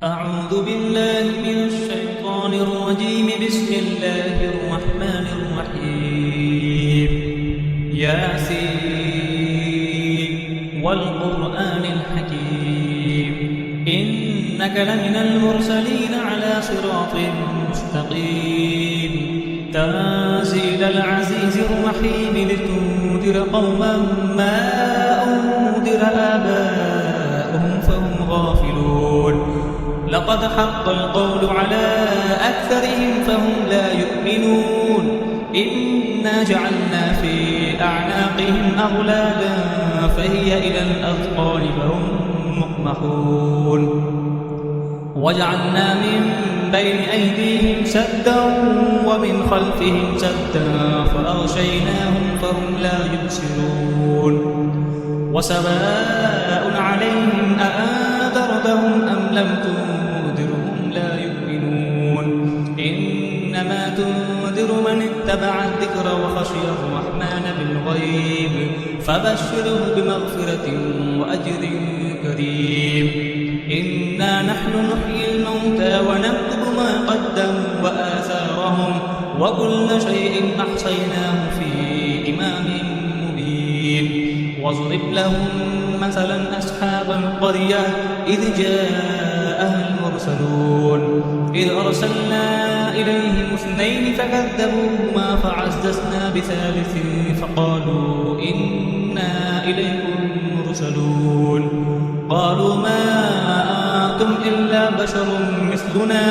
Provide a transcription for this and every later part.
أعوذ بالله من الشيطان الرجيم. بسم الله الرحمن الرحيم. ياسين والقرآن الحكيم إنك لمن المرسلين على صراط مستقيم تنزيل العزيز الرحيم لتنذر قوما ما أنذر آباؤهم فهم غافلون. لقد حق القول على أكثرهم فهم لا يؤمنون. إنا جعلنا في أعناقهم أغلالا فهي إلى الأذقان فهم مقمحون. وجعلنا من بين أيديهم سدا ومن خلفهم سدا فأغشيناهم فهم لا يبصرون. وسواء عليهم أأنذرتهم أم لم تنذرهم لا يؤمنون. إنما تنذر من اتبع الذكر وخشي الرحمن بالغيب فبشره بمغفرة وأجر كريم. إنا نحن نحيي الموتى ونكتب ما قدموا وآثارهم وكل شيء أحصيناه في إمام مبين. واضرب لهم مثلا أصحاب القرية إذ جاءها المرسلون إذ أرسلنا إليهم اثنين فكذبوهما فعززنا بثالث فقالوا إنا إليكم مرسلون. قالوا ما أنتم إلا بشر مثلنا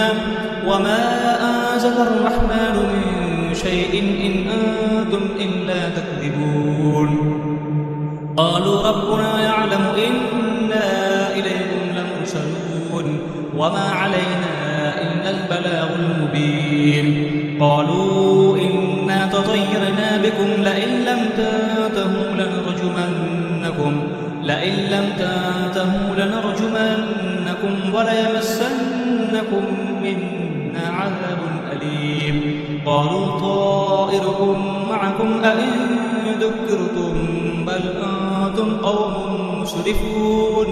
وما أنزل الرحمن من شيء إن أنتم إلا تكذبون. قالوا ربنا يعلم إنا إليكم لمرسلون وما علينا إلا البلاغ المبين. قالوا إنا تطيرنا بكم لئن لم تنتهوا لنرجمنكم وليمسنكم منا عذاب أليم. قالوا طائركم معكم أئن ذكرتم بل أنتم قوم مسرفون.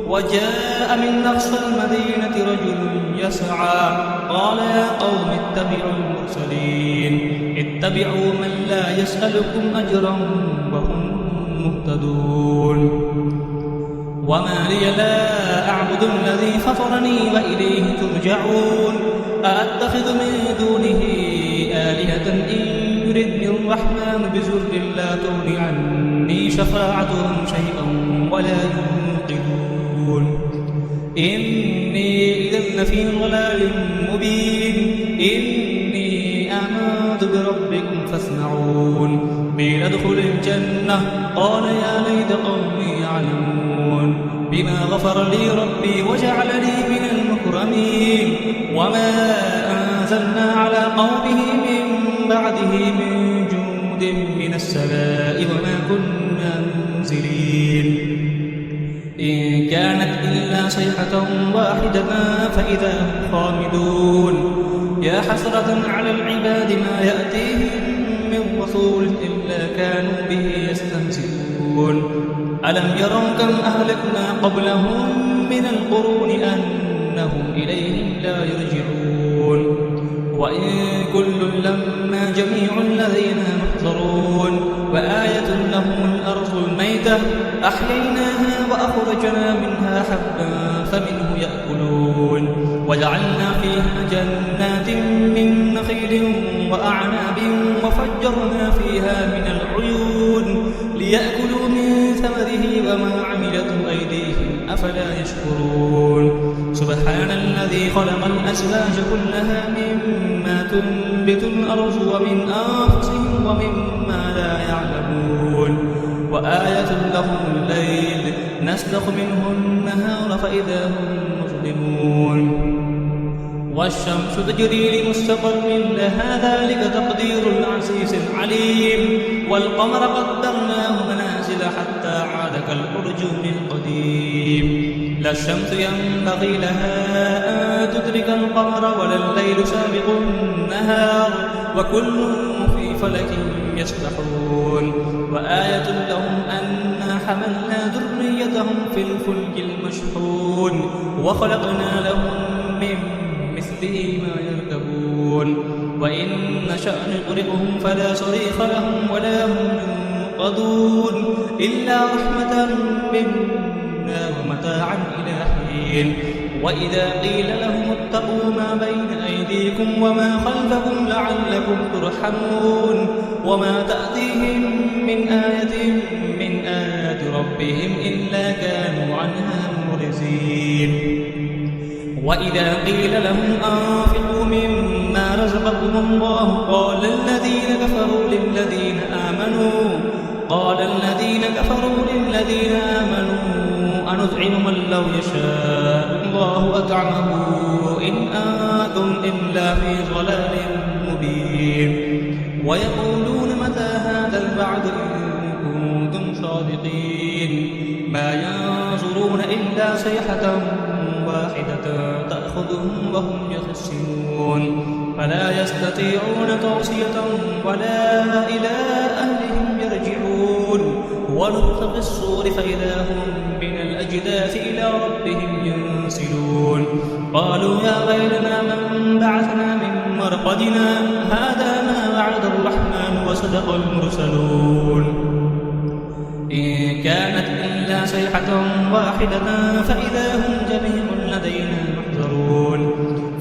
وجاء من أقصى المدينة رجل يسعى قال يا قوم اتبعوا المرسلين اتبعوا من لا يسألكم أجرا وهم مهتدون. وما لي لا أعبد الذي فطرني وإليه ترجعون. أأتخذ من دونه آلهة إن يردني الرحمن بضر لا تغن عني شفاعتهم شيئا ولا ينقذون. إني إذا لفي ضلال مبين. إني آمنت بربكم فاسمعون. قيل ادخل الجنة قال يا ليت قومي يعلمون بما غفر لي ربي وجعلني من المكرمين. وما أنزلنا على قومه من بعده من جند من السماء وما كنا منزلين. إن كانت إلا صيحة واحدة فإذا هم خامدون. يا حسرة على العباد ما يأتيهم من رسول إلا كانوا به يستهزئون. ألم يروا كم أهلكنا قبلهم من القرون أنهم إليهم لا يرجعون. وإن كل لما جميع لدينا محضرون. وآية لهم الأرض الميتة أحييناها وأخرجنا منها حبا فمنه يأكلون. وجعلنا فيها جنات من نخيل وأعناب وفجرنا فيها من العيون ليأكلوا من ثمره وما عملته أيديهم أفلا يشكرون. سبحان الذي خلق الأزواج كلها مما تنبت الأرض ومن أنفسهم ومما لا يعلمون. وآية لهم الليل نسلخ منه النهار فإذا هم مظلمون. والشمس تجري لمستقر لها ذلك تقدير العزيز العليم. والقمر قدرناه منازل حتى عاد كالأرجون القديم. لا الشمس ينبغي لها أن تدرك القمر ولا الليل سابق النهار وكل في فلك يسبحون. وآية لهم أنا حملنا ذريتهم في الفلك المشحون وخلقنا لهم به ما يركبون وإن نشأ نغرقهم فلا صريخ لهم ولا هم ينقذون إلا رحمة منا ومتاعا إلى حين وإذا قيل لهم اتقوا ما بين أيديكم وما خلفكم لعلكم ترحمون وما تأتيهم من آية من آيات ربهم إلا كانوا عنها معرضين وإذا قيل لهم أنفقوا مما رزقكم الله قال الذين كفروا للذين آمنوا أنطعم من لو يشاء الله أطعمه إن أنتم إلا في ضلال مبين ويقولون متى هذا الوعد إن كنتم صادقين ما ينظرون إلا صيحة واحدة تأخذهم وهم يخصمون فلا يستطيعون توصية ولا إلى أهلهم يرجعون ونفخ في الصور فإذا هم من الأجداث إلى ربهم ينسلون قالوا يا ويلنا من بعثنا من مرقدنا هذا ما وعد الرحمن وصدق المرسلون إن كانت إلا صيحة واحدة فإذا هم جميع لدينا محضرون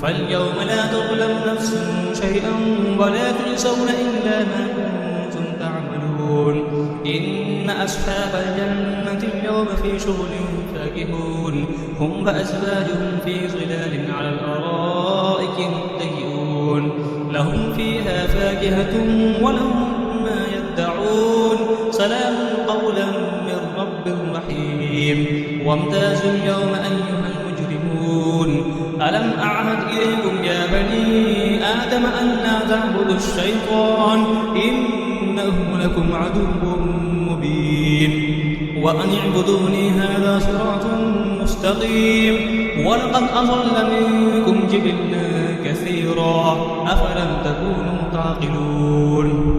فاليوم لا تظلم نفس شيئا ولا تجزون إلا ما كنتم تعملون إن أصحاب الجنة اليوم في شغل فاكهون هم وأزواجهم في ظلال على الأرائك متكئون لهم فيها فاكهة ولهم ما يدعون سلام قولا من رب رحيم وامتازوا اليوم أيها المجرمون ألم أعهد إليكم يا بني آدم أن لا تعبدوا الشيطان إنه لكم عدو مبين وأن اعبدوني هذا صراط مستقيم ولقد أضل منكم جبلا كثيرا أفلم تكونوا تعقلون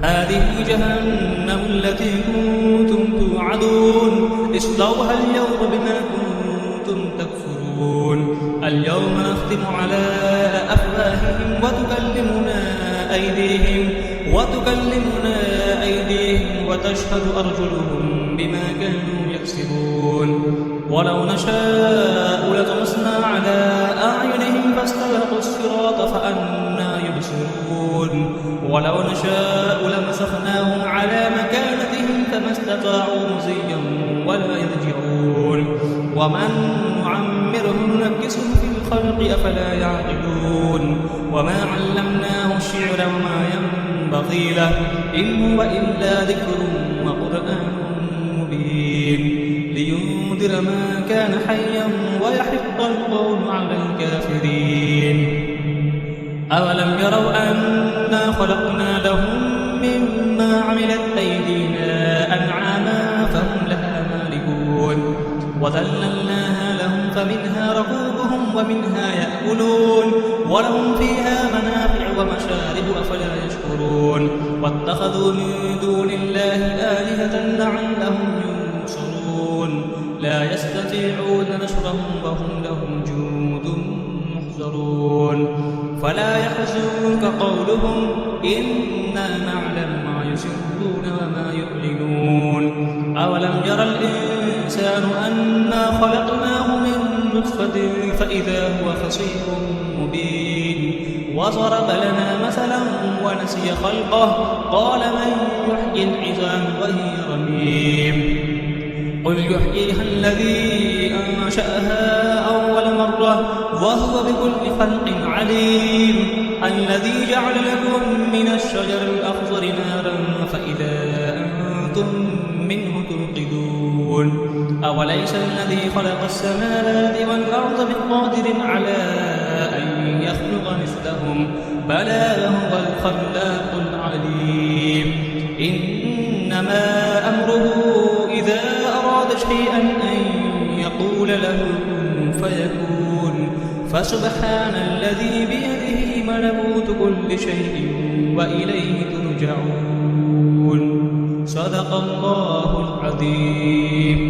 هذه جهنم التي كنتم توعدون اصلوها اليوم بما كنتم تكفرون اليوم نختم على أفواههم وتكلمنا أيديهم وتشهد أرجلهم بما كانوا يكسبون ولو نشاء لطمسنا على أعينهم فاستبقوا الصراط فأنى يبصرون ولو نشاء لمسخناهم على مكانتهم فما استطاعوا مزيا ولا يرجعون ومن نعمره ننكسه في الخلق أفلا يعقلون وما علمناه الشعر وما ينبغي له إن هو إلا ذكر وقرآن مبين لينذر ما كان حيا ويحق القول على الكافرين أولم يروا أنا خلقنا لهم مما عملت أيدينا أنعاما فهم لها مالكون وذللناها لهم فمنها ركوبهم ومنها يأكلون ولهم فيها منافع ومشارب أفلا يشكرون واتخذوا من دون الله آلهة لعلهم ينصرون لا يستطيعون نصرهم وهم لهم جند محضرون فلا يحزنك قولهم إنا نعلم ما يسرون وما يعلنون أولم يرى الإنسان أنا خلقناه من نطفة فإذا هو خصيم مبين وضرب لنا مثلا ونسي خلقه قال من يحيي العظام وهي رميم قل يحييها الذي أنشأها أول مرة وهو بكل خلق عليم الذي جعل لكم من الشجر الأخضر نارا فإذا أنتم منه توقدون أوليس الذي خلق السماوات والأرض بقادر على أن يخلق مثلهم بلى هو الخلاق العليم إنما أمره إذا أراد شيئا أن يقول له كن فيكون فسبحان الذي بيده ملكوت كل شيء وإليه ترجعون صدق الله العظيم.